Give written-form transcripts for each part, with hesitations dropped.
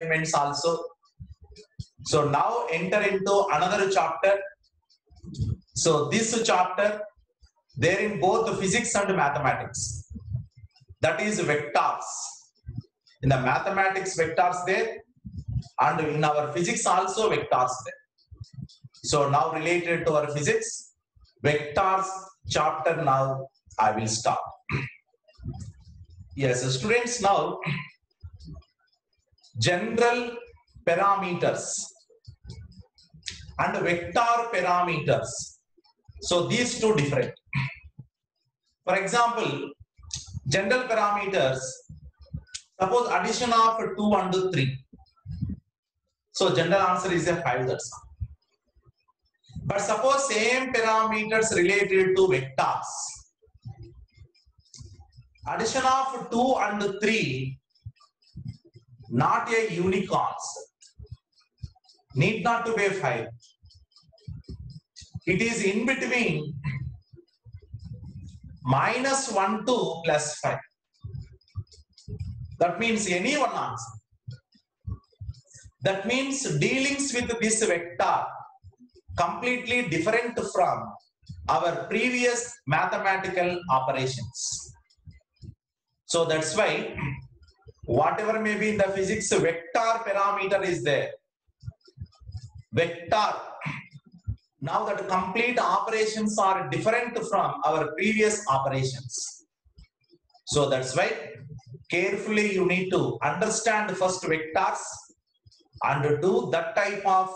assignments also. So now enter into another chapter. So this chapter, there in both physics and mathematics. That is vectors. In the mathematics, vectors there, and in our physics also vectors there. So now related to our physics, vectors chapter now I will start. Yes, students, now general parameters and vector parameters. So these two different. For example, general parameters, suppose addition of 2 and 3. So general answer is a 5, that's all. But suppose same parameters related to vectors. Addition of 2 and 3, not a unique answer. Need not to be 5. It is in between -1 to +5. That means any one answer. That means dealings with this vector completely different from our previous mathematical operations. So that's why whatever may be in the physics, vector parameter is there. Vector. Now that complete operations are different from our previous operations. So that's why carefully you need to understand first vectors and do that type of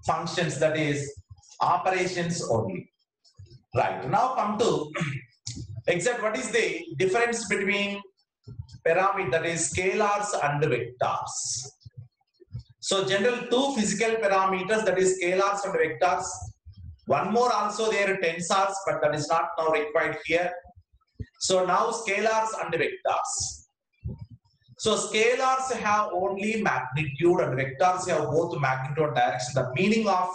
functions, that is operations only. Right. Now come to exact what is the difference between parameter, that is scalars and vectors. So general two physical parameters, that is scalars and vectors. One more also there, tensors, but that is not now required here. So now scalars and vectors. So scalars have only magnitude and vectors have both magnitude and direction. The meaning of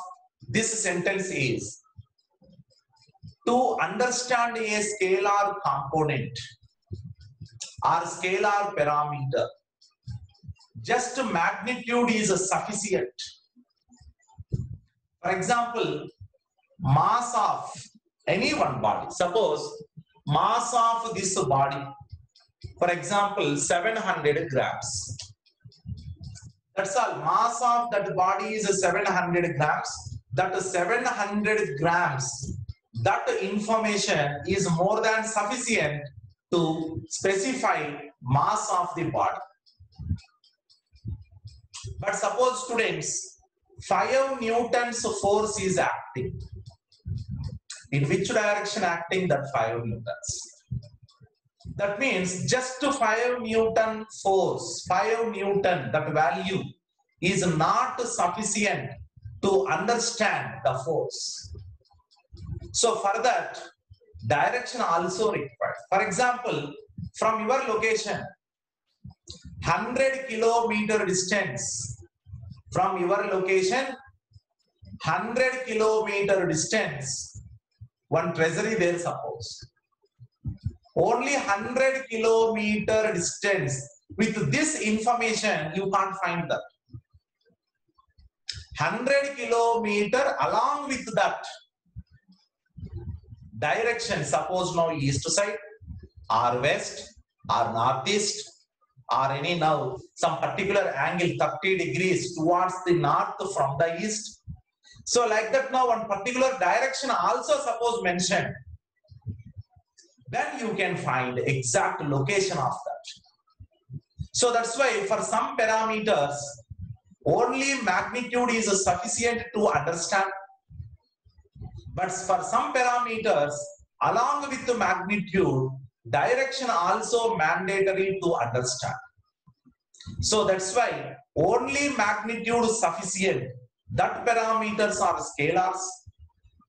this sentence is, to understand a scalar component or scalar parameter, just magnitude is sufficient. For example, mass of any one body. Suppose mass of this body, for example, 700 grams. That's all. Mass of that body is 700 grams. That 700 grams, that information is more than sufficient to specify mass of the body. But suppose students, 5 newtons force is acting. In which direction acting? That 5 newtons. That means just 5 Newton force, 5 Newton, that value is not sufficient to understand the force. So for that, direction also required. For example, from your location, 100 kilometer distance, from your location, 100 kilometer distance, one treasury there suppose. Only 100 kilometer distance. With this information, you can't find that. 100 kilometer, along with that direction, suppose now east side or west or northeast or any now some particular angle 30 degrees towards the north from the east. So like that, now one particular direction also suppose mentioned. Then you can find exact location of that. So that's why for some parameters, only magnitude is sufficient to understand. But for some parameters, along with the magnitude, direction also mandatory to understand. So that's why only magnitude sufficient. That parameters are scalars.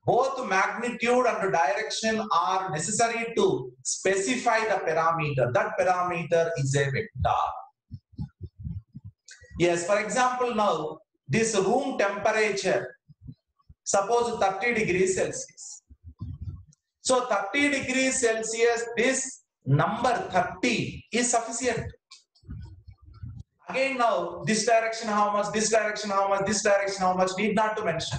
Both magnitude and direction are necessary to specify the parameter. That parameter is a vector. Yes, for example, now this room temperature, suppose 30 degrees Celsius. So 30 degrees Celsius, this number 30 is sufficient. Again now, this direction how much, this direction how much, this direction how much, need not to mention.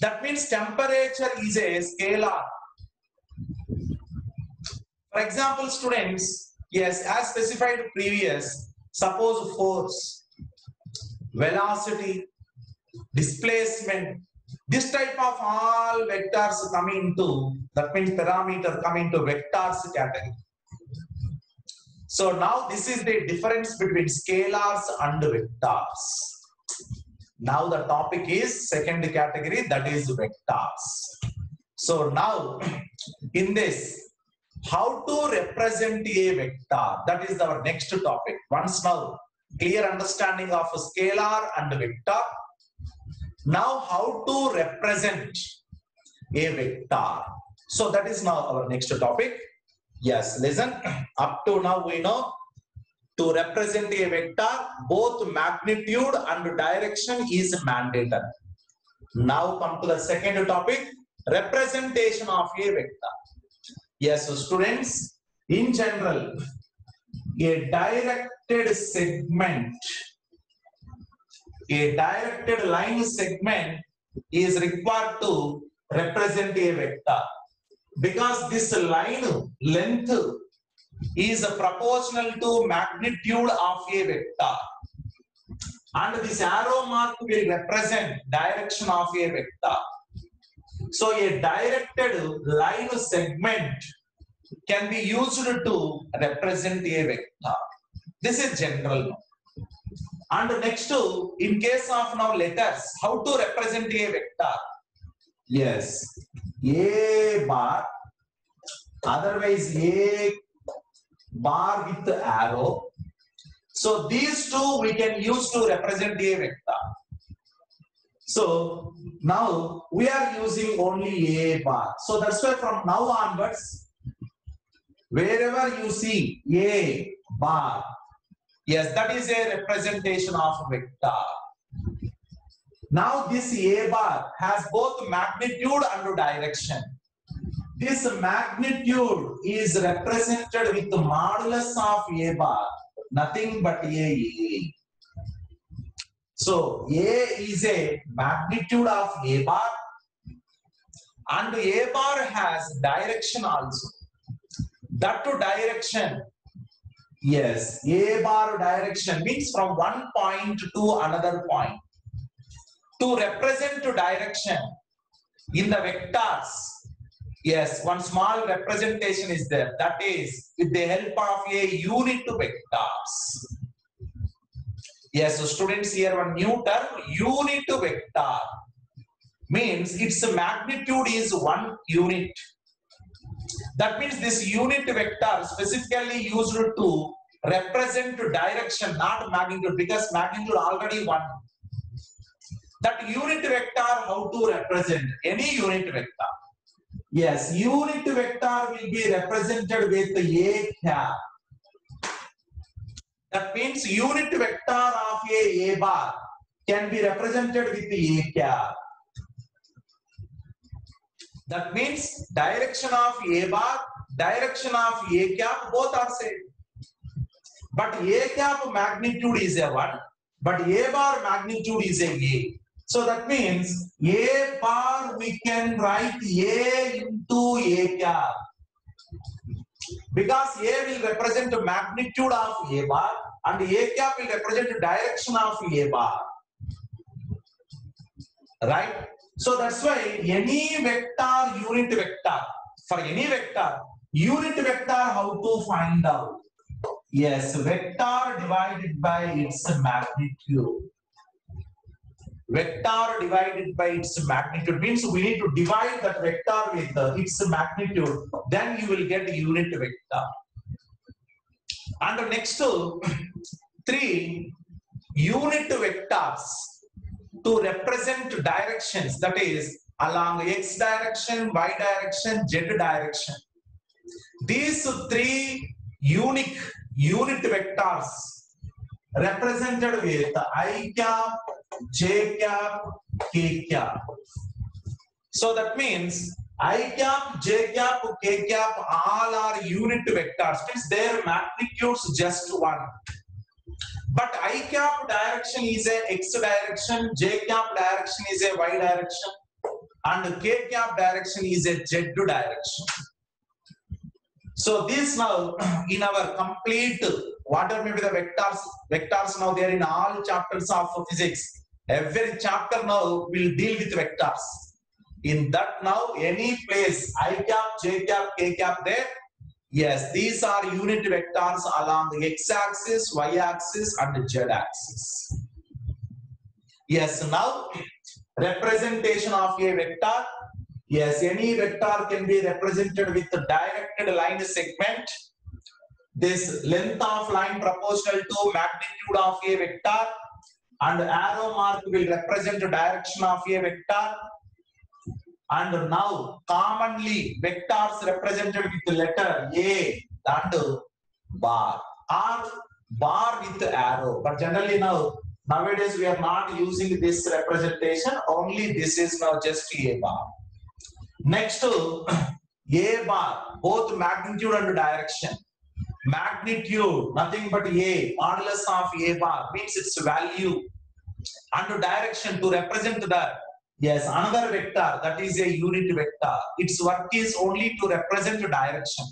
That means temperature is a scalar. For example, students, yes, as specified previous, suppose force, velocity, displacement, this type of all vectors come into, that means parameter come into vectors category. So now this is the difference between scalars and vectors. Now the topic is second category, that is vectors. So now in this, how to represent a vector, that is our next topic. Once now clear understanding of a scalar and a vector. Now how to represent a vector. So that is now our next topic. Yes, listen, up to now we know to represent a vector, both magnitude and direction is mandatory. Now come to the second topic, representation of a vector. Yes, so students, in general, a directed segment, a directed line segment is required to represent a vector, because this line length is proportional to magnitude of a vector, and this arrow mark will represent direction of a vector. So a directed line segment can be used to represent a vector. This is general. And next, in case of now letters, how to represent a vector? Yes, A bar, otherwise A bar with the arrow. So these two we can use to represent a vector. So now we are using only A bar. So that's why from now onwards, wherever you see A bar, yes, that is a representation of vector. Now this A bar has both magnitude and direction. This magnitude is represented with the modulus of A bar, nothing but A. So A is a magnitude of A bar, and A bar has direction also. That to direction, yes, A bar direction means from one point to another point. To represent to direction in the vectors, yes, one small representation is there. That is with the help of a unit vectors. Yes, so students, here one new term, unit vector, means its magnitude is 1 unit. That means this unit vector specifically used to represent direction, not magnitude, because magnitude already 1. That unit vector, how to represent any unit vector? Yes, unit vector will be represented with A cap. That means unit vector of A bar can be represented with A cap. That means direction of A bar, direction of A cap, both are same. But A cap magnitude is a 1, but A bar magnitude is a. So that means A bar we can write A into A cap, because A will represent the magnitude of A bar and A cap will represent the direction of A bar. Right? So that's why any vector, unit vector, for any vector, unit vector, how to find out? Yes, vector divided by its magnitude. Vector divided by its magnitude means we need to divide that vector with its magnitude, then you will get unit vector. And the next 3 unit vectors to represent directions, that is along x direction, y direction, z direction. These 3 unique unit vectors represented with I cap, J cap, K cap. So that means I cap, J cap, K cap all are unit vectors, means their magnitudes just 1. But I cap direction is a x direction, j cap direction is a y direction, and k cap direction is a z direction. So this now in our complete whatever may be the vectors now they are in all chapters of physics. Every chapter now will deal with vectors. In that now any place I cap, j cap, k cap there. Yes, these are unit vectors along the x-axis, y-axis, and the z-axis. Yes, now representation of a vector. Yes, any vector can be represented with a directed line segment. This length of line proportional to magnitude of a vector, and arrow mark will represent the direction of a vector. And now commonly vectors represented with the letter A and bar or bar with arrow. But generally nowadays we are not using this representation. Only this is now just A bar. Next A bar, both magnitude and direction. Magnitude nothing but A, modulus of A bar means its value, and direction to represent that. Yes, another vector that is a unit vector. Its work is only to represent direction,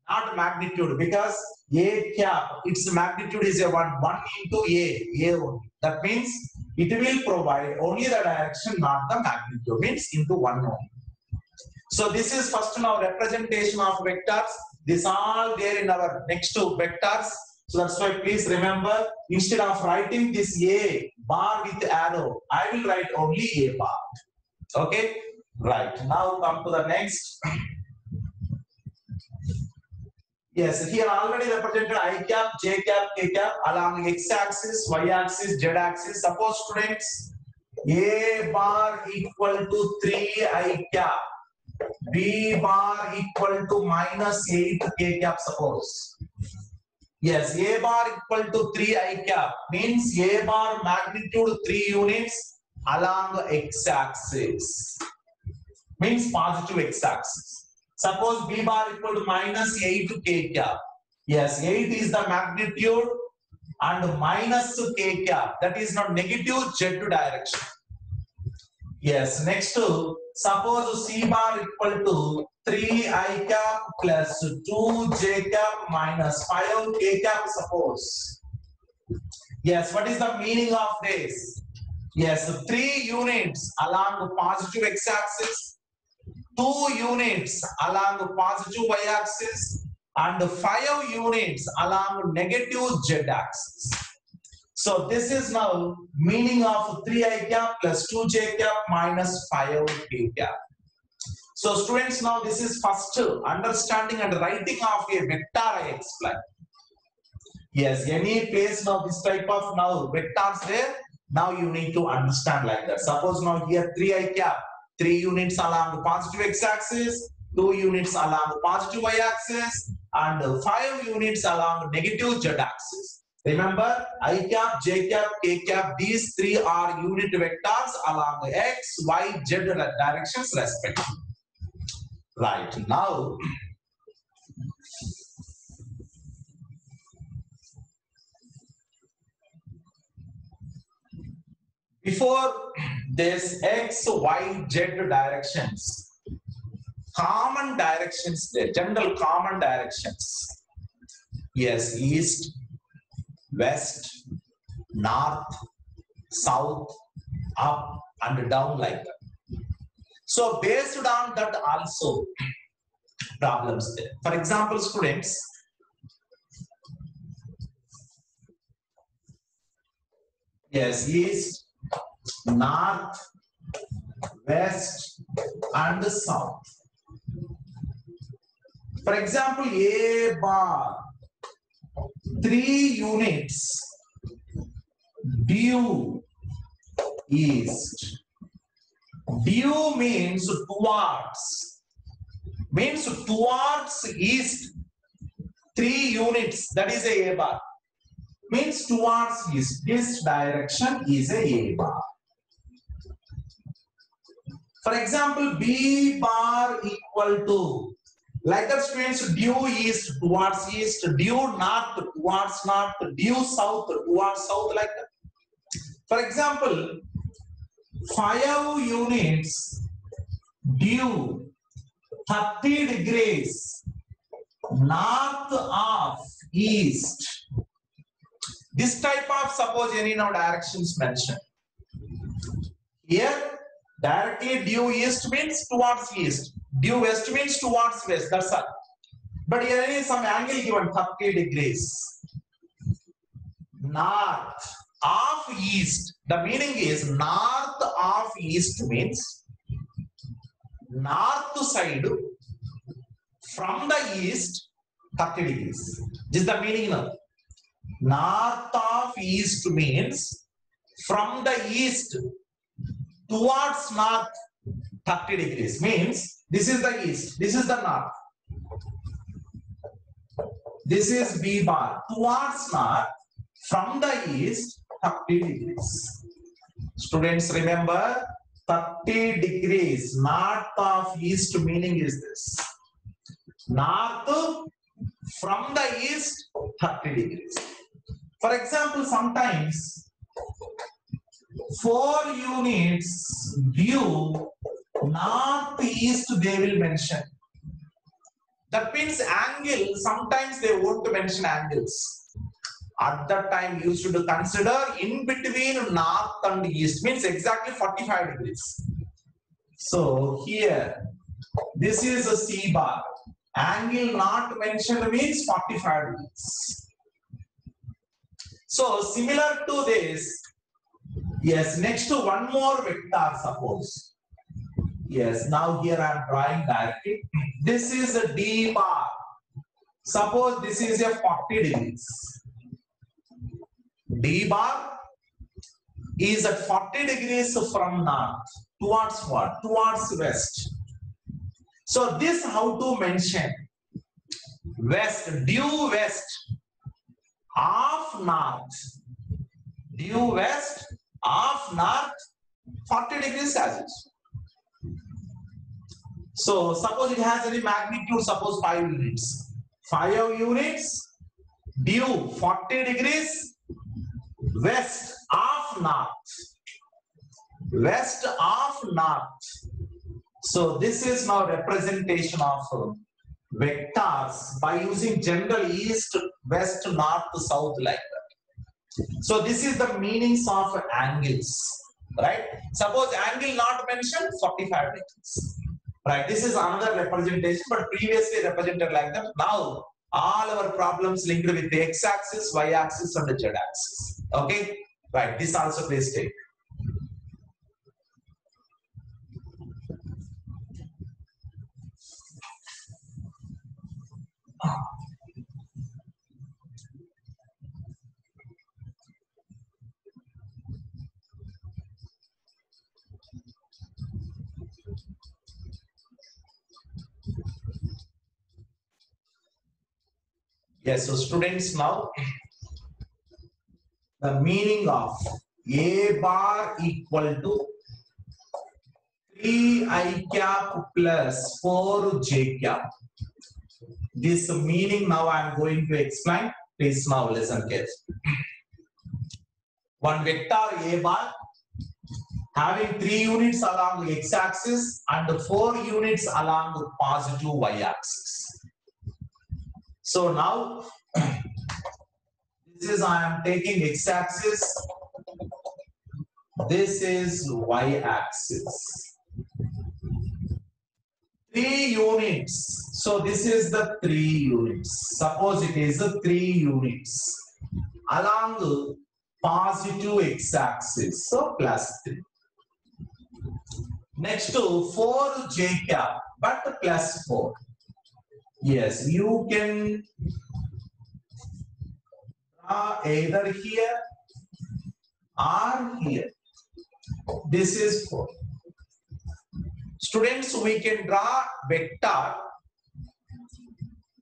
not magnitude, because A cap, its magnitude is a 1 into A only. That means it will provide only the direction, not the magnitude, means into 1 only. So this is first now representation of vectors. This all there in our next two vectors. So that's why please remember, instead of writing this A bar with arrow, I will write only A bar. Okay, right. Now come to the next. Yes, here already represented I cap, j cap, k cap along x-axis, y-axis, z-axis. Suppose students A bar equal to 3 I cap, B bar equal to minus 8 k cap. Suppose. Yes, A bar equal to 3 I cap means A bar magnitude 3 units along x-axis, means positive x-axis. Suppose B bar equal to minus 8 k cap. Yes, 8 is the magnitude and minus k cap, that is not negative z direction. Yes, next suppose C bar equal to 3 I cap plus 2 j cap minus 5 k cap. Suppose. Yes, what is the meaning of this? Yes, 3 units along the positive x-axis, 2 units along the positive y-axis, and 5 units along negative z-axis. So this is now meaning of 3 I cap plus 2 j cap minus 5 k cap. So students, now this is first understanding and writing of a vector I explained. Yes, any place now this type of now vectors there, now you need to understand like that. Suppose now here 3 I cap, 3 units along the positive x-axis, 2 units along the positive y-axis, and 5 units along the negative z-axis. Remember, I cap, j cap, k cap, these 3 are unit vectors along the x, y, z directions respectively. Right, now before this x, y, z directions, common directions there, general common directions. Yes, east, west, north, south, up and down like that. So based on that also problems there. For example, students, yes, east, north, west and south. For example, A bar 3 units due east. Due means towards east. 3 units, that is a bar, means towards east. This direction is a bar. For example, B bar equal to Like that, students, due east towards east, due north towards north, due south towards south, like that. For example, 5 units due 30 degrees north of east. This type of, suppose any now directions mentioned. Here, directly due east means towards east. Due west means towards west. That's all. But here is some angle given 30 degrees. North of east. The meaning is north of east means north side from the east 30 degrees. This is the meaning now. North of east means from the east towards north 30 degrees. Means this is the east, this is the north. This is B bar. Towards north from the east 30 degrees. Students, remember 30 degrees north of east meaning is this. North from the east 30 degrees. For example, sometimes 4 units due northeast they will mention. That means angle, sometimes they won't mention angles. At that time you should consider in between north and east means exactly 45 degrees. So here, this is a C bar. Angle not mentioned means 45 degrees. So similar to this, yes, next to one more vector, suppose. Yes, now here I am drawing directly. This is a D bar. Suppose this is a 40 degrees. D bar is at 40 degrees from north. Towards what? Towards west. So this how to mention? West, due west of north. Due west of north 40 degrees as is. So suppose it has any magnitude, suppose 5 units. 5 units due 40 degrees west of north. West of north. So this is now representation of vectors by using general east, west, north, south like that. So this is the meanings of angles, right? Suppose angle not mentioned 45 degrees, right? This is another representation, but previously represented like that. Now all our problems linked with the x-axis, y-axis, and the z-axis. Okay, right? This also please take. Yes, so students, now the meaning of A bar equal to 3i cap plus 4j cap. This meaning now I am going to explain. Please now listen carefully. One vector A bar having 3 units along the x-axis and 4 units along the positive y-axis. So now this is, I am taking x-axis, this is y-axis. 3 units. So this is the 3 units. Suppose it is the 3 units along the positive x-axis. So plus 3. Next to 4j cap, but plus 4. Yes, you can draw either here or here. This is 4. Students, we can draw vector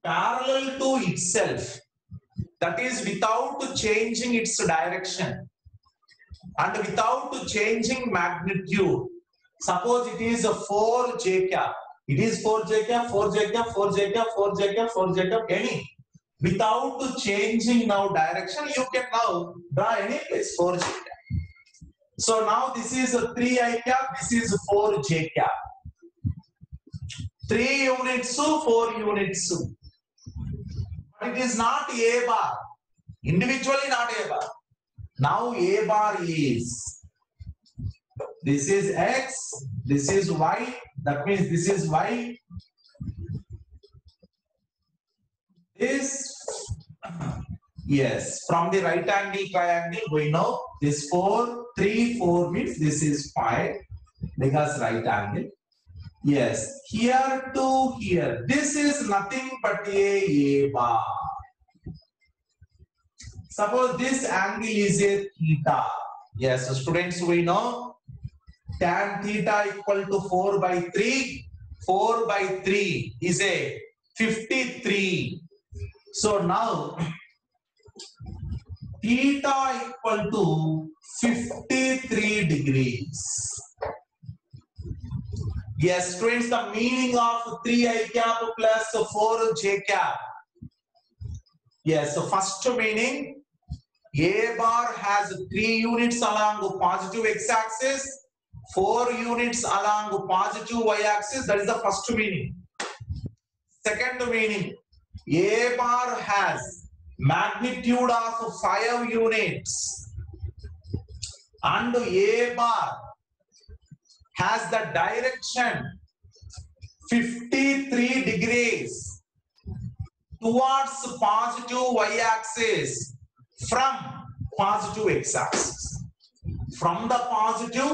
parallel to itself. That is without changing its direction and without changing magnitude. Suppose it is a 4j cap. It is 4 j cap, 4 j cap, 4 j cap, 4 j cap, 4 j cap, any. Without changing now direction, you can now draw any place 4 j cap. So now this is a 3 I cap, this is 4 j cap. 3 units, 4 units. But it is not A bar. Individually not A bar. Now A bar is, this is X, this is Y, that means this is Y. This, yes, from the right angle triangle, we know this 4, 3, 4 means this is 5 because right angle. Yes, here to here, this is nothing but A bar. Suppose this angle is a theta. Yes, so students, we know tan theta equal to 4 by 3. 4 by 3 is a 53. So now theta equal to 53 degrees. Yes, students, the meaning of 3 I cap plus 4 j cap. Yes, so first meaning, A bar has 3 units along the positive x-axis, 4 units along the positive y-axis. That is the first meaning. Second meaning, A bar has magnitude of 5 units and A bar has the direction 53 degrees towards positive y-axis from positive x-axis. From the positive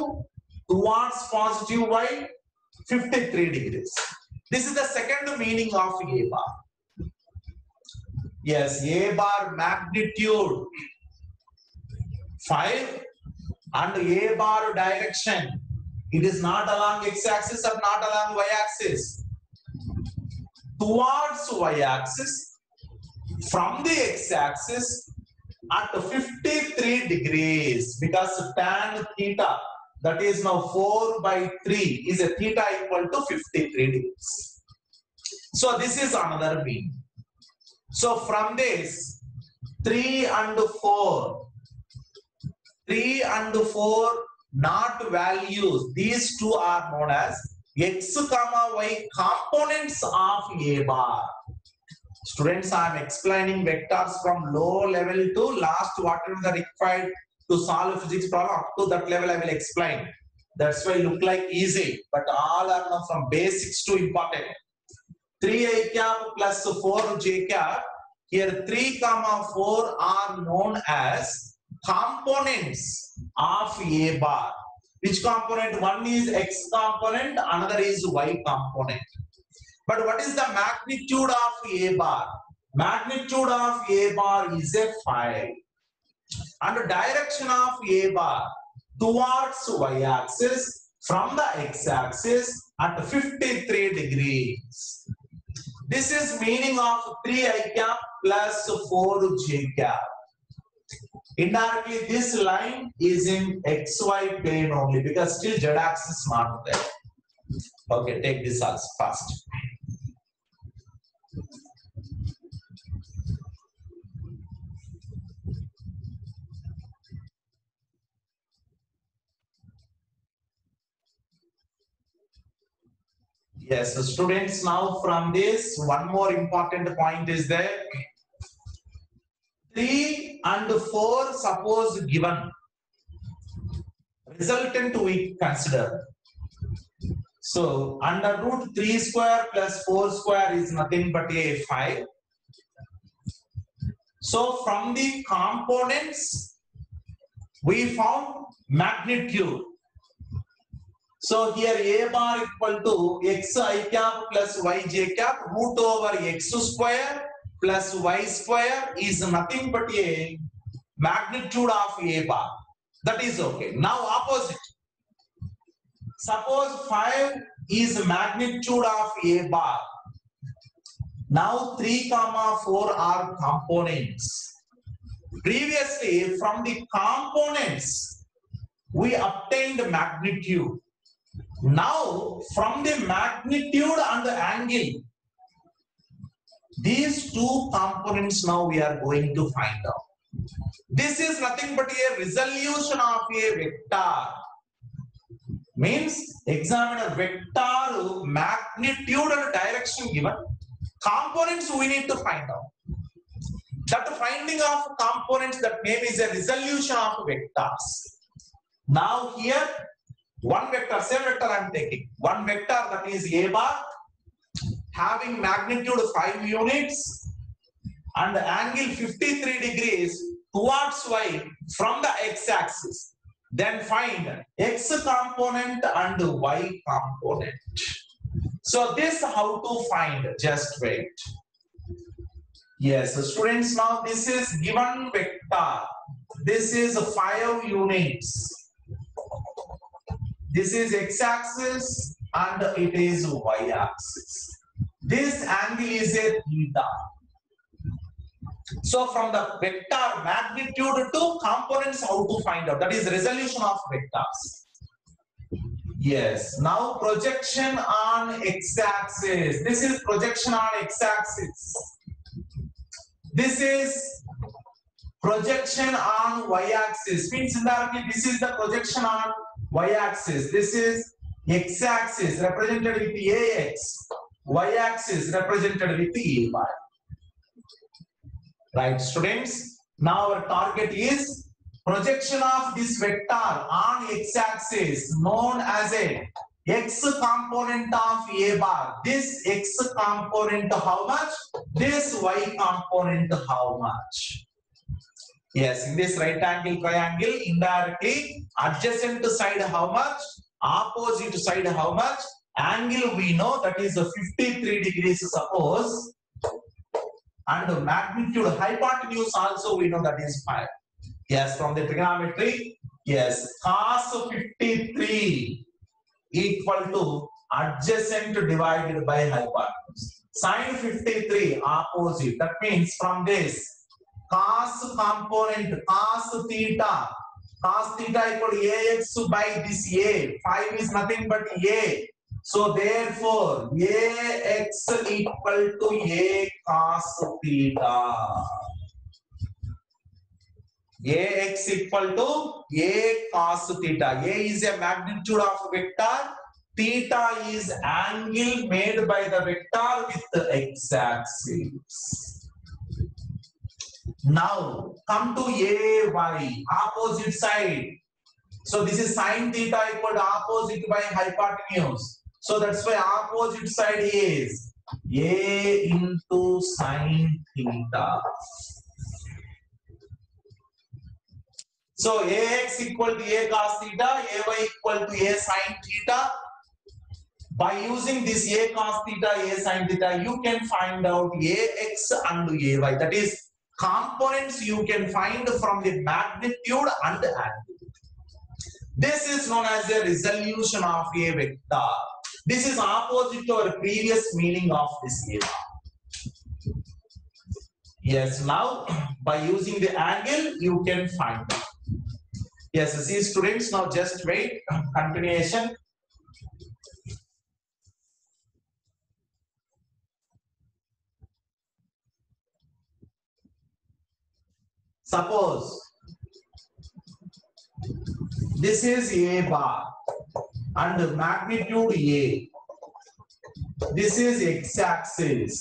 towards positive y, 53 degrees. This is the second meaning of A bar. Yes, A bar magnitude 5 and A bar direction. It is not along x-axis or not along y-axis. Towards y-axis, from the x-axis at 53 degrees, because tan theta, that is now 4 by 3, is a theta equal to 53 degrees. So this is another meaning. So from this, 3 and 4, 3 and 4 not values, these two are known as x comma y components of A bar. Students, I am explaining vectors from low level to last whatever the required to solve physics problem. Up to that level I will explain. That's why it look like easy, but all are now from basics to important. 3 I cap plus 4 j cap. Here 3 comma 4 are known as components of A bar. Which component? One is x component, another is y component. But what is the magnitude of A bar? Magnitude of A bar is a 5. And the direction of A bar towards y-axis from the x-axis at 53 degrees. This is meaning of 3 I cap plus 4 j cap. Indirectly, this line is in xy plane only because still z axis not there. Okay, take this as fast. Yes, so students, now from this, one more important point is there. 3 and 4 suppose given. Resultant we consider. So under root 3 square plus 4 square is nothing but a 5. So from the components, we found magnitude. So here A bar equal to x I cap plus y j cap root over x square plus y square is nothing but a magnitude of A bar. That is okay. Now opposite. Suppose 5 is magnitude of A bar. Now 3 comma 4 are components. Previously from the components we obtained magnitude. Now, from the magnitude and the angle, these two components now we are going to find out. This is nothing but a resolution of a vector. Means examiner vector magnitude and direction given. Components we need to find out. That finding of components, that name is a resolution of vectors. Now here one vector, same vector I am taking. One vector, that is A bar, having magnitude 5 units and the angle 53 degrees towards y from the x-axis. Then find x component and y component. So this how to find, just wait. Yes, students, now this is given vector. This is 5 units. This is x-axis and it is y-axis. This angle is a theta. So from the vector magnitude to components, how to find out? That is resolution of vectors. Yes. Now projection on x-axis. This is projection on x-axis. This is projection on y-axis. Means indirectly this is the projection on y-axis. This is x-axis represented with ax. Y-axis represented with ay. Right, students? Now our target is projection of this vector on x-axis known as a x component of a bar. This x component how much? This y component how much? Yes, in this right angle triangle, indirectly adjacent side how much? Opposite side how much? Angle we know, that is 53 degrees suppose. And the magnitude, hypotenuse also we know, that is 5. Yes, from the trigonometry, yes, cos 53 equal to adjacent divided by hypotenuse. Sin 53 opposite. That means from this cos component, cos theta equal to ax by this a. 5 is nothing but a. So therefore ax equal to a cos theta. Ax equal to a cos theta. A is a magnitude of vector. Theta is angle made by the vector with the x-axis. Now come to ay, opposite side. So this is sin theta equal to opposite by hypotenuse. So that's why opposite side is a into sin theta. So ax equal to a cos theta, ay equal to a sin theta. By using this a cos theta, a sin theta, you can find out ax and ay. That is components you can find from the magnitude and angle. This is known as a resolution of a vector. This is opposite to our previous meaning of this a bar. Yes, now by using the angle you can find out. Yes, see students, now just wait. Continuation. Suppose this is a bar and magnitude a. This is x-axis.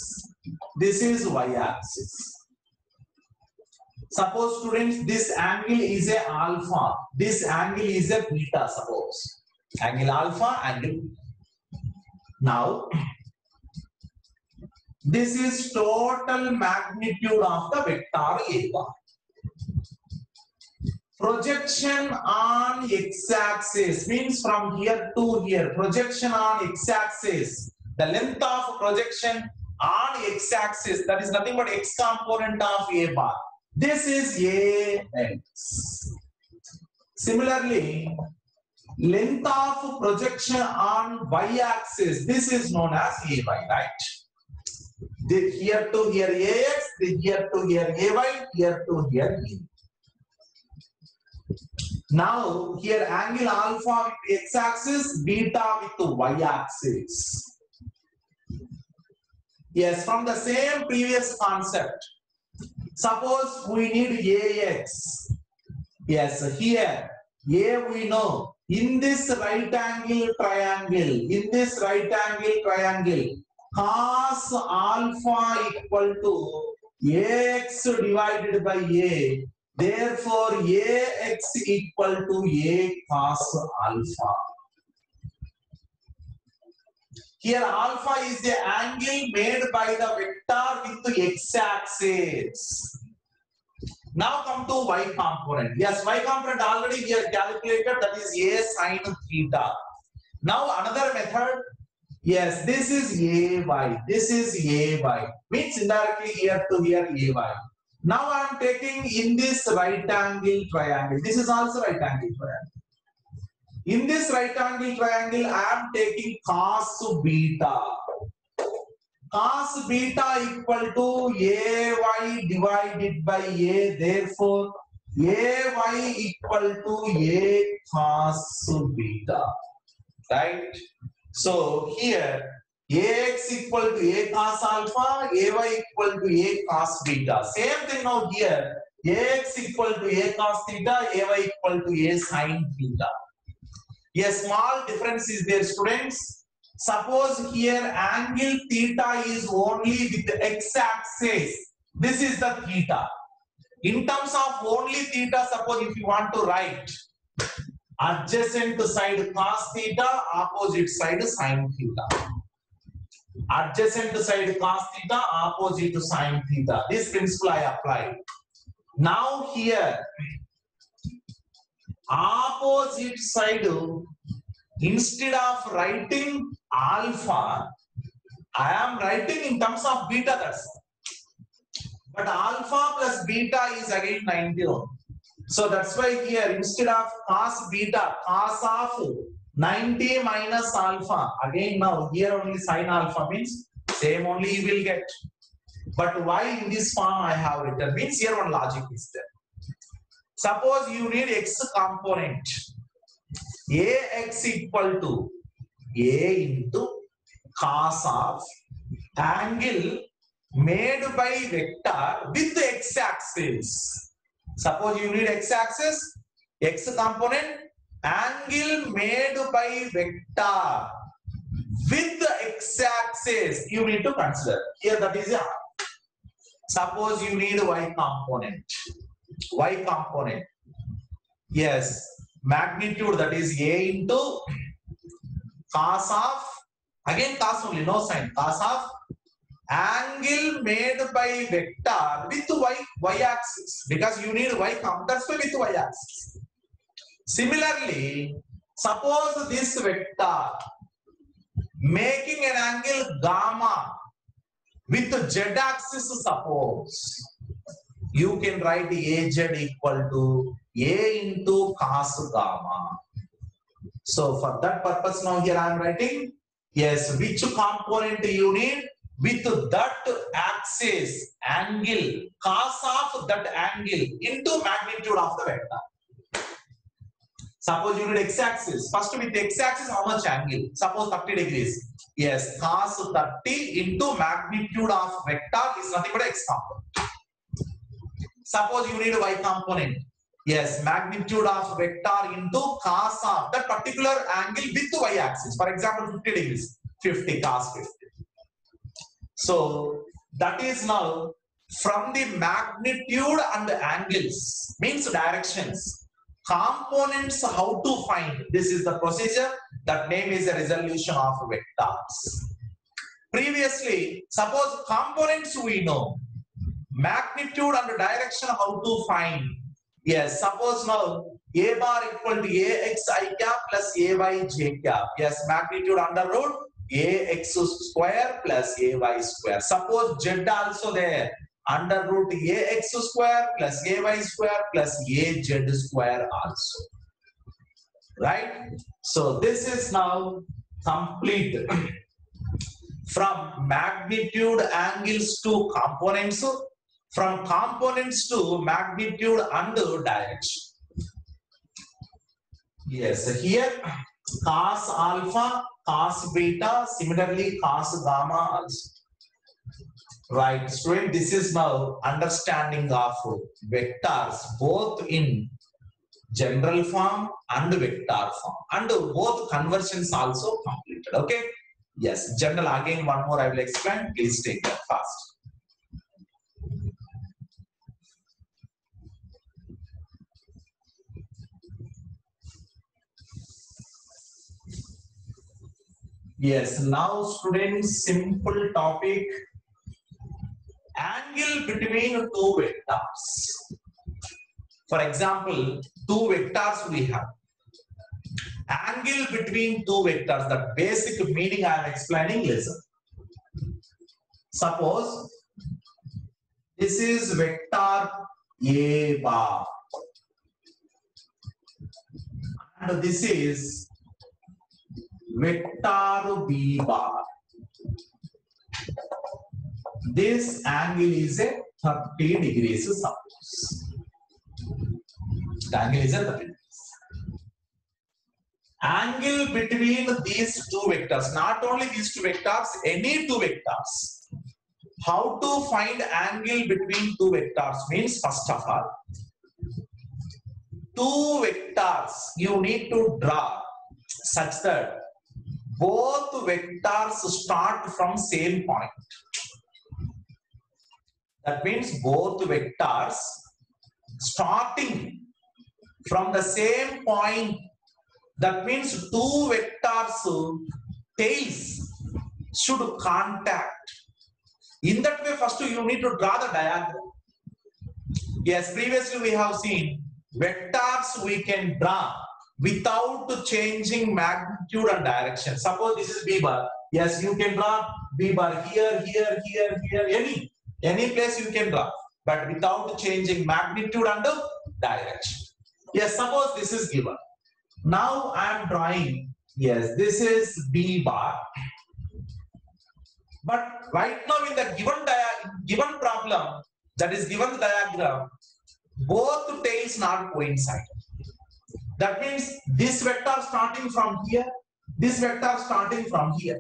This is y-axis. Suppose students, this angle is a alpha. This angle is a beta. Suppose angle alpha, angle. Now this is total magnitude of the vector a bar. Projection on x-axis means from here to here. Projection on x-axis. The length of projection on x-axis, that is nothing but x component of a bar. This is ax. Similarly, length of projection on y-axis, this is known as ay, right? Here to here ax, here to here ay, here to here a. Now here angle alpha with x-axis, beta with the y-axis. Yes, from the same previous concept. Suppose we need AX. Yes, here A we know. In this right angle triangle, cos alpha equal to AX divided by A. Therefore, AX equal to A cos alpha. Here alpha is the angle made by the vector with the x-axis. Now come to y component. Yes, y component already we have calculated, that is A sin theta. Now another method. Yes, this is AY. This is AY. Means indirectly here to here AY. Now I am taking in this right angle triangle. This is also right angle triangle. In this right angle triangle, I am taking cos beta. Cos beta equal to AY divided by A. Therefore, AY equal to A cos beta. Right? So here, AX equal to A cos alpha, AY equal to A cos beta. Same thing now here. AX equal to A cos theta, AY equal to A sin theta. A small difference is there, students. Suppose here angle theta is only with the x-axis. This is the theta. In terms of only theta, suppose if you want to write adjacent side cos theta, opposite side sin theta. Adjacent side cos theta, opposite sin theta. This principle I apply. Now here, opposite side, instead of writing alpha, I am writing in terms of beta. That's but alpha plus beta is again 90. So that's why here instead of cos beta, cos of 90 minus alpha. Again now here only sin alpha means same only you will get. But why in this form I have written means here one logic is there. Suppose you need x component. Ax equal to A into cos of angle made by vector with the x-axis. Suppose you need x-axis, x component, angle made by vector with the x-axis you need to consider. Here that is a. Suppose you need y component. Y component. Yes. Magnitude, that is A into cos of, again cos only, no sin, cos of angle made by vector with y-axis, because you need y component, that's why with y-axis. Similarly, suppose this vector making an angle gamma with z-axis, suppose you can write Az equal to A into cos gamma. So for that purpose now here I am writing, yes, which component you need with that axis angle, cos of that angle into magnitude of the vector. Suppose you need x-axis. First with x-axis how much angle? Suppose 30 degrees. Yes, cos 30 into magnitude of vector is nothing but x component. Suppose you need a y component. Yes, magnitude of vector into cos of that particular angle with the y-axis. For example, 50 degrees, 50 cos 50. So that is now from the magnitude and the angles, means directions. Components how to find. This is the procedure. That name is a resolution of vectors. Previously, suppose components we know. Magnitude and direction how to find. Yes, suppose now A bar equal to Ax I cap plus Ay j cap. Yes, magnitude under root Ax square plus Ay square. Suppose Z also there. Under root Ax square plus Ay square plus Az square also. Right? So this is now complete. From magnitude angles to components. From components to magnitude and direction. Yes, here cos alpha, cos beta, similarly cos gamma also. Right, student, this is now understanding of vectors both in general form and vector form, and both conversions also completed. Okay, yes, general again one more I will explain, please take that fast. Yes, now students, simple topic, angle between two vectors. For example, two vectors we have. Angle between two vectors, the basic meaning I am explaining, listen. Suppose this is vector A bar and this is vector B bar. This angle is a 30 degrees, suppose. The angle is a 30 degrees. Angle between these two vectors, not only these two vectors, any two vectors. How to find angle between two vectors means, first of all, two vectors you need to draw such that both vectors start from same point. That means both vectors starting from the same point. That means two vectors tails should contact. In that way, first you need to draw the diagram. Yes, previously we have seen vectors we can draw without changing magnitude and direction. Suppose this is B bar. Yes, you can draw B bar here, here, here, here, any place you can draw, but without changing magnitude and direction. Yes, suppose this is given. Now I am drawing, yes, this is B bar. But right now in the given problem, that is given diagram, both tails not coincide. That means this vector starting from here, this vector starting from here.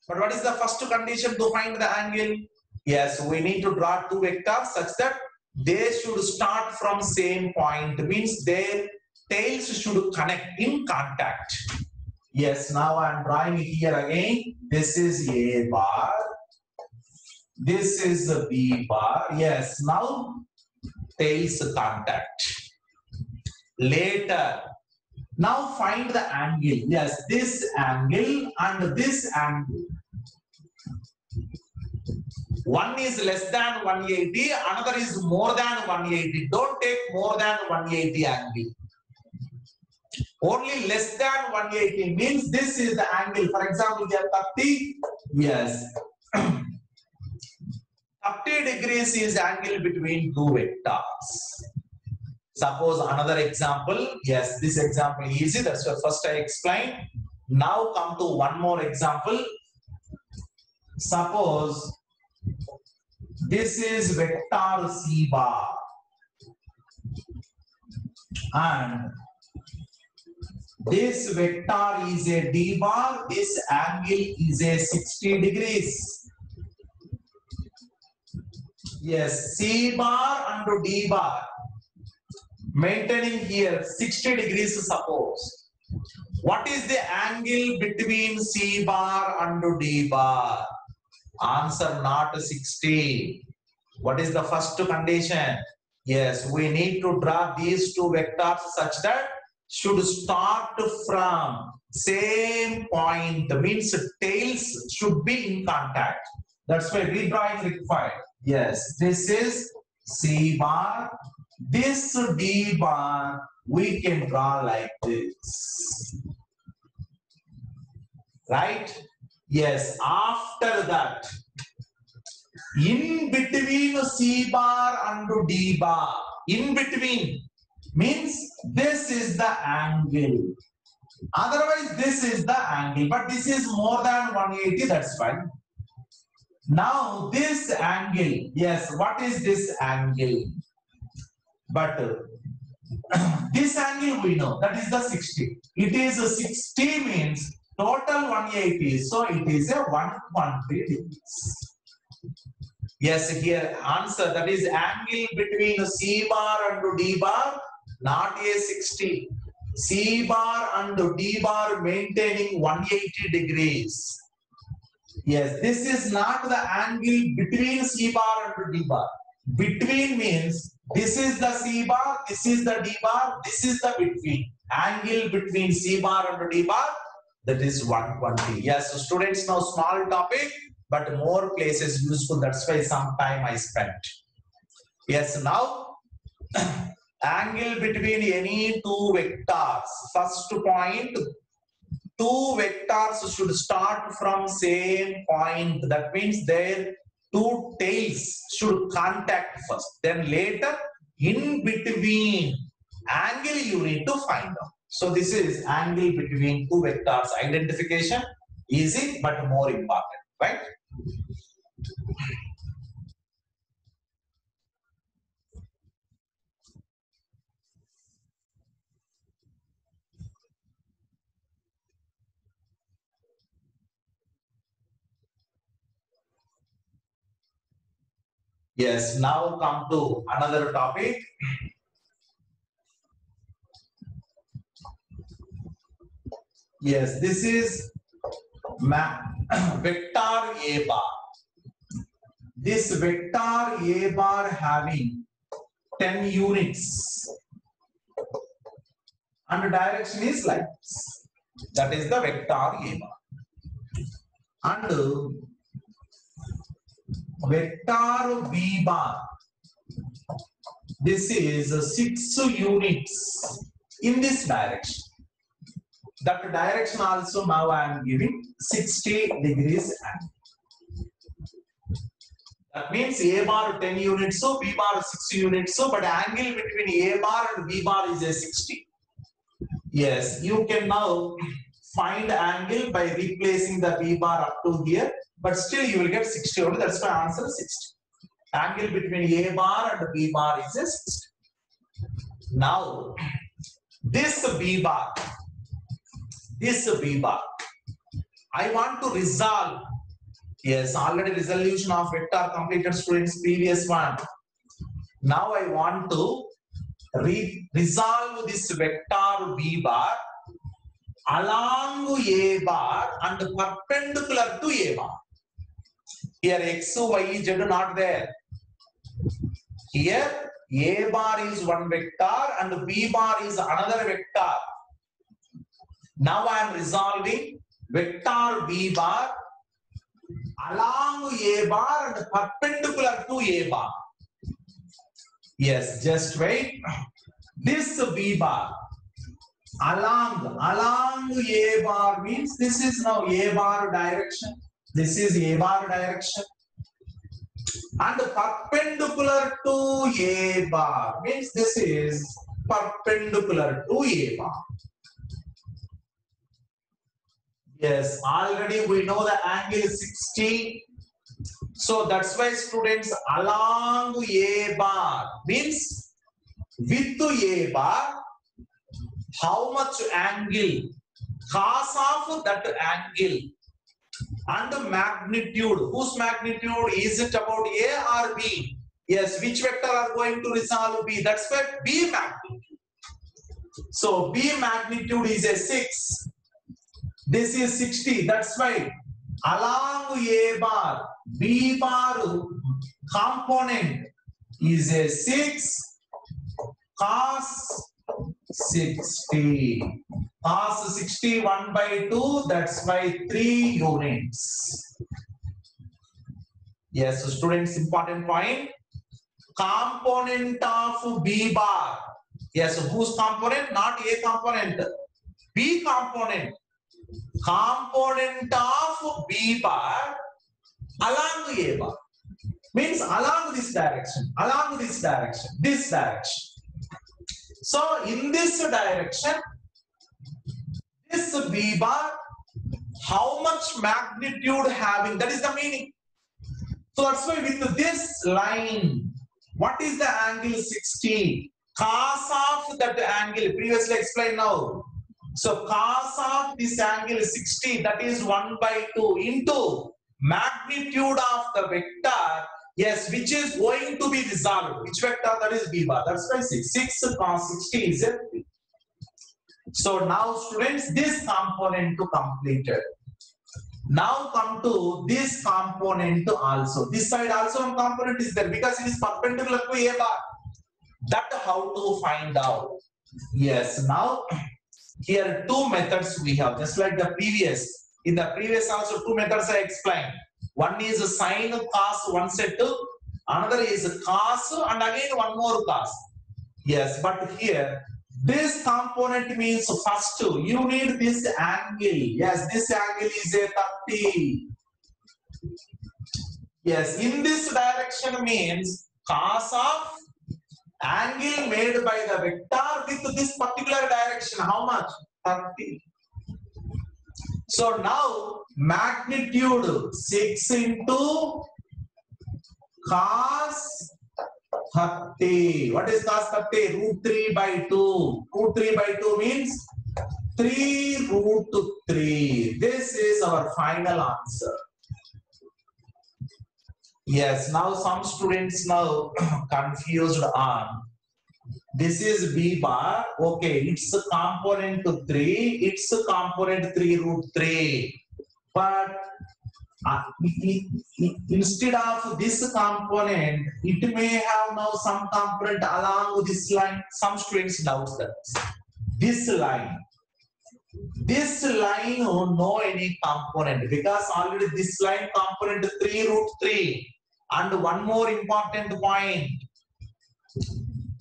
But what is the first condition to find the angle? Yes, we need to draw two vectors such that they should start from same point. Means their tails should connect in contact. Yes, now I am drawing here again. This is A bar. This is B bar. Yes, now tails contact. Later, now find the angle. Yes, this angle and this angle. One is less than 180, another is more than 180. Don't take more than 180 angle. Only less than 180 means this is the angle. For example, here 30. Yes. 30 degrees is angle between two vectors. Suppose another example. Yes, this example is easy. That's what first I explained. Now come to one more example. Suppose this is vector C bar and this vector is a D bar. This angle is a 60 degrees. Yes, C bar and D bar. Maintaining here 60 degrees, suppose. What is the angle between C bar and D bar? Answer, not 60. What is the first condition? Yes, we need to draw these two vectors such that should start from same point. Means tails should be in contact. That's why redrawing required. Yes, this is C bar. This D bar we can draw like this. Right? Yes, after that, in between C bar and D bar, in between means this is the angle. Otherwise, this is the angle, but this is more than 180, that's fine. Now, this angle, yes, what is this angle? But this angle we know, that is the 60. It is 60 means total 180, so it is a 120 degrees. Yes, here answer, that is angle between C bar and D bar, not a 60. C bar and D bar maintaining 180 degrees. Yes, this is not the angle between C bar and D bar. Between means this is the C bar, this is the D bar, this is the between. Angle between C bar and D bar, that is 120. Yes, so students, now small topic, but more places useful. That's why some time I spent. Yes, now angle between any two vectors. First point, two vectors should start from same point. That means their two tails should contact first. Then later, in between angle you need to find out. So this is angle between two vectors. Identification easy but more important, right? Yes, now come to another topic. Yes, this is vector A bar. This vector A bar having 10 units and the direction is like this. That is the vector A bar. And vector B bar, this is 6 units in this direction. That direction also now I am giving 60 degrees angle. That means A bar 10 units, so B bar 6 units, so but angle between A bar and B bar is a 60. Yes, you can now find angle by replacing the B bar up to here, but still you will get 60 only. That's my answer, 60. Angle between A bar and B bar is a 60. Now, this B bar, I want to resolve. Yes, already resolution of vector completed, students, previous one. Now I want to resolve this vector B bar along A bar and perpendicular to A bar. Here X, Y, Z not there. Here A bar is one vector and B bar is another vector. Now I am resolving vector B bar along A bar and perpendicular to A bar. Yes, just wait. This B bar along A bar means this is now A bar direction. This is A bar direction. And perpendicular to A bar means this is perpendicular to A bar. Yes, already we know the angle is 60. So that's why students, along A bar means with A bar, how much angle, cos of that angle and magnitude. Whose magnitude? Is it about A or B? Yes, which vector are going to resolve B? That's why B magnitude. So B magnitude is a 6. This is 60. That's why along A bar, B bar component is a 6 cos 60. Cos 60 1 by 2, that's why 3 units. Yes, so students, important point. Component of B bar. Yes, so whose component? Not A component. B component. Component of B bar along A bar. Means along this direction, this direction. So in this direction, this B bar, how much magnitude having, that is the meaning. So that's why with this line, what is the angle 60? cos of that angle, previously explained now. So cos of this angle is 60, that is 1 by 2 into magnitude of the vector, yes, which is going to be resolved. Which vector? That is b bar. That's why 6 cos 60 is a 3. So now students, this component to completed. Now come to this component also. This side also one component is there because it is perpendicular to a bar. That how to find out. Yes, now here two methods we have, just like the previous. In the previous also two methods I explained. One is a sine cos one set, another is a cos and again one more cos. Yes, but here this component means first you need this angle. Yes, this angle is a 30. Yes, in this direction means cos of angle made by the vector with this particular direction. How much? 30. So now magnitude 6 into cos 30. What is cos 30? Root 3 by 2. Root 3 by 2 means 3 root 3. This is our final answer. Yes, now some students now confused on this is b bar. Okay, it's a component to 3. It's a component 3 root 3. But instead of this component, it may have now some component along this line. Some students doubt that this line no any component because already this line component 3 root 3. And one more important point,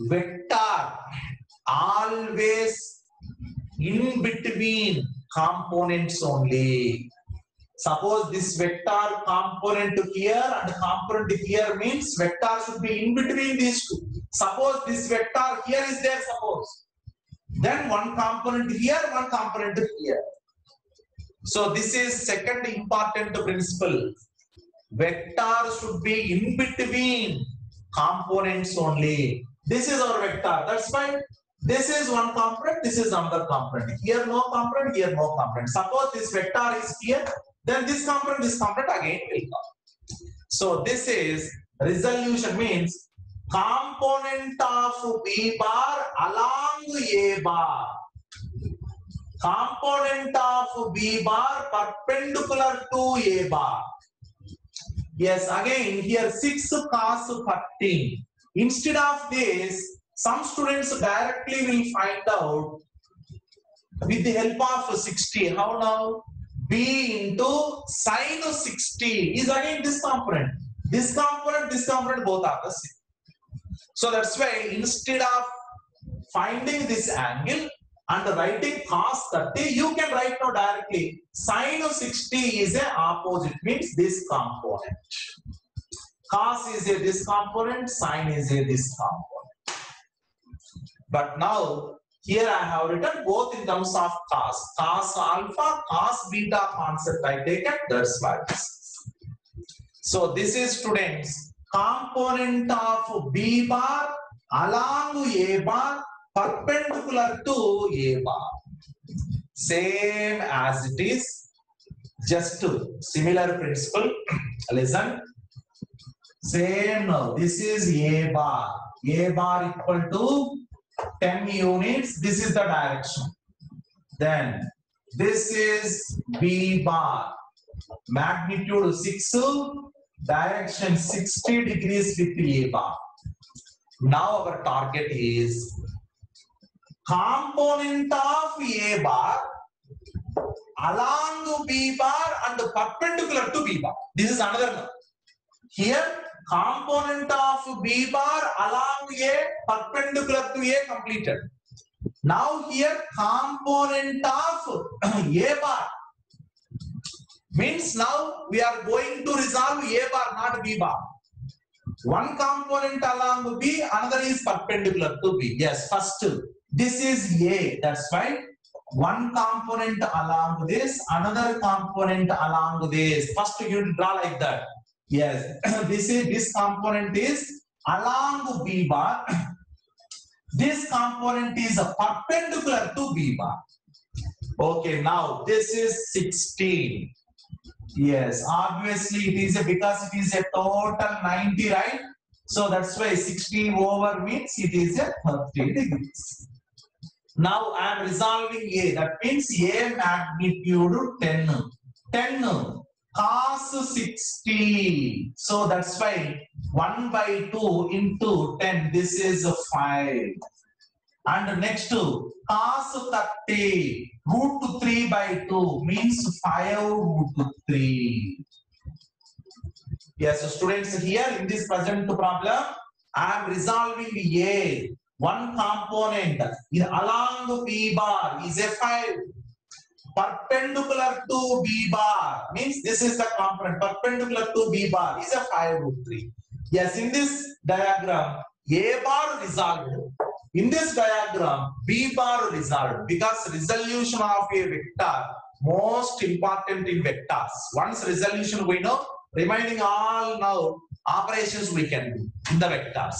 vector always in between components only. Suppose this vector component here and component here means vector should be in between these two. Suppose this vector here is there, suppose. Then one component here, one component here. So this is second important principle. Vector should be in between components only. This is our vector. That's why this is one component, this is another component. Here no component, here no component. Suppose this vector is here, then this component again will come. So this is resolution means component of B bar along A bar. Component of B bar perpendicular to A bar. Yes, again here 6 cos 13. Instead of this, some students directly will find out with the help of 60. How now? B into sine 60 is again this component. This component both are the same. So that's why instead of finding this angle and writing cos 30, you can write now directly sine 60 is a opposite, means this component. Cos is a this component, sine is a this component. But now here I have written both in terms of cos alpha, cos beta concept I taken, that's why. So this is students component of B bar along A bar perpendicular to A bar. Same as it is, just similar principle. Listen. Same now. This is A bar. A bar equal to 10 units. This is the direction. Then this is B bar. Magnitude 6, direction 60 degrees with A bar. Now our target is component of A bar along B bar and perpendicular to B bar. This is another one. Here component of B bar along A perpendicular to A completed. Now here component of A bar means now we are going to resolve A bar, not B bar. One component along B, another is perpendicular to B. Yes, first this is A. That's why one component along this, another component along this. First you draw like that. Yes, this component is along B bar. This component is a perpendicular to B bar. Okay, now this is 16. Yes, obviously it is because it is a total 90, right? So that's why 60 over means it is a 30 degrees. Now I am resolving A. That means A magnitude 10. 10 cos 60. So that's why 1 by 2 into 10. This is 5. And next to cos 30 root 3 by 2 means 5 root 3. Yes, so students, here in this present problem, I am resolving A. One component is along B bar is a 5. Perpendicular to B bar means this is the component. Perpendicular to B bar is a 5 root 3. Yes, in this diagram, A bar resolved. In this diagram, B bar resolved because resolution of a vector most important in vectors. Once resolution we know, remaining all now operations we can do in the vectors.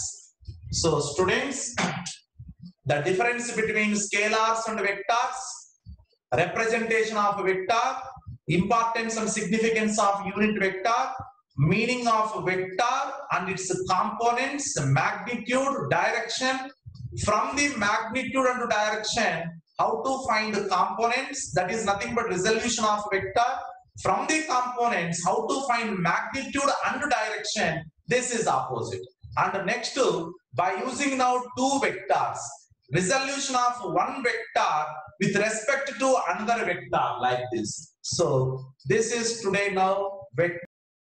So students, the difference between scalars and vectors, representation of a vector, importance and significance of unit vector, meaning of vector and its components, magnitude, direction. From the magnitude and direction, how to find the components, that is nothing but resolution of vector. From the components, how to find magnitude and direction, this is opposite. And next, by using now two vectors, resolution of one vector with respect to another vector like this. So this is today now vector.